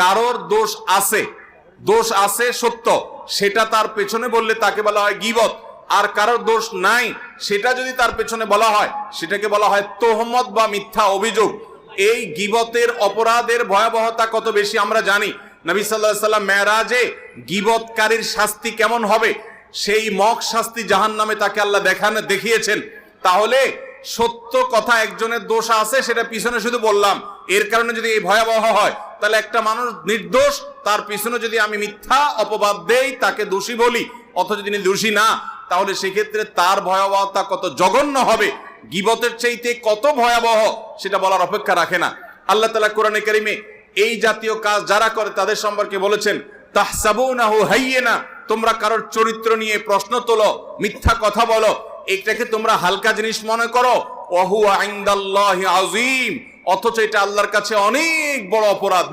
কারোর দোষ আছে সত্য, সেটা তার পেছনে বললে তাকে বলা হয় গীবত। আর কারোর দোষ নাই সেটা যদি তার পেছনে বলা হয় সেটাকে বলা হয় তোহমত বা মিথ্যা অভিযোগ। এই গীবতের অপরাধের ভয়াবহতা কত বেশি আমরা জানি। নবী সাল্লাল্লাহু আলাইহি ওয়াসাল্লাম মেরাজে গীবতকারীর শাস্তি কেমন হবে সেই মক শাস্তি জাহান্নামে তাকে আল্লাহ দেখিয়েছেন। তাহলে সত্য কথা একজনের দোষ আছে সেটা পিছনে শুধু বললাম, এর কারণে যদি এই ভয়াবহ হয়, তাহলে একটা মানুষ নির্দোষ, তার পিছনে যদি আমি মিথ্যা অপবাদ দেই, তাকে দোষী বলি, অথচ তিনি দোষী না, তাহলে সেক্ষেত্রে তার ভয়াবহতা কত জঘন্য হবে, গীবতের চাইতে কত ভয়াবহ, সেটা বলার অপেক্ষা রাখে না। আল্লাহ তাআলা কোরআনে কারীমে এই জাতীয় কাজ যারা করে তাদের সম্পর্কে বলেছেন, তাহসাবুনাহু হাইয়িনা, তোমরা কারোর চরিত্র নিয়ে প্রশ্ন তোলো, মিথ্যা কথা বলো, এটাকে তোমরা হালকা জিনিস মনে করো, ওয়া হুয়া ইনদাল্লাহি আযীম, অথচ এটা আল্লাহর কাছে অনেক বড় অপরাধ।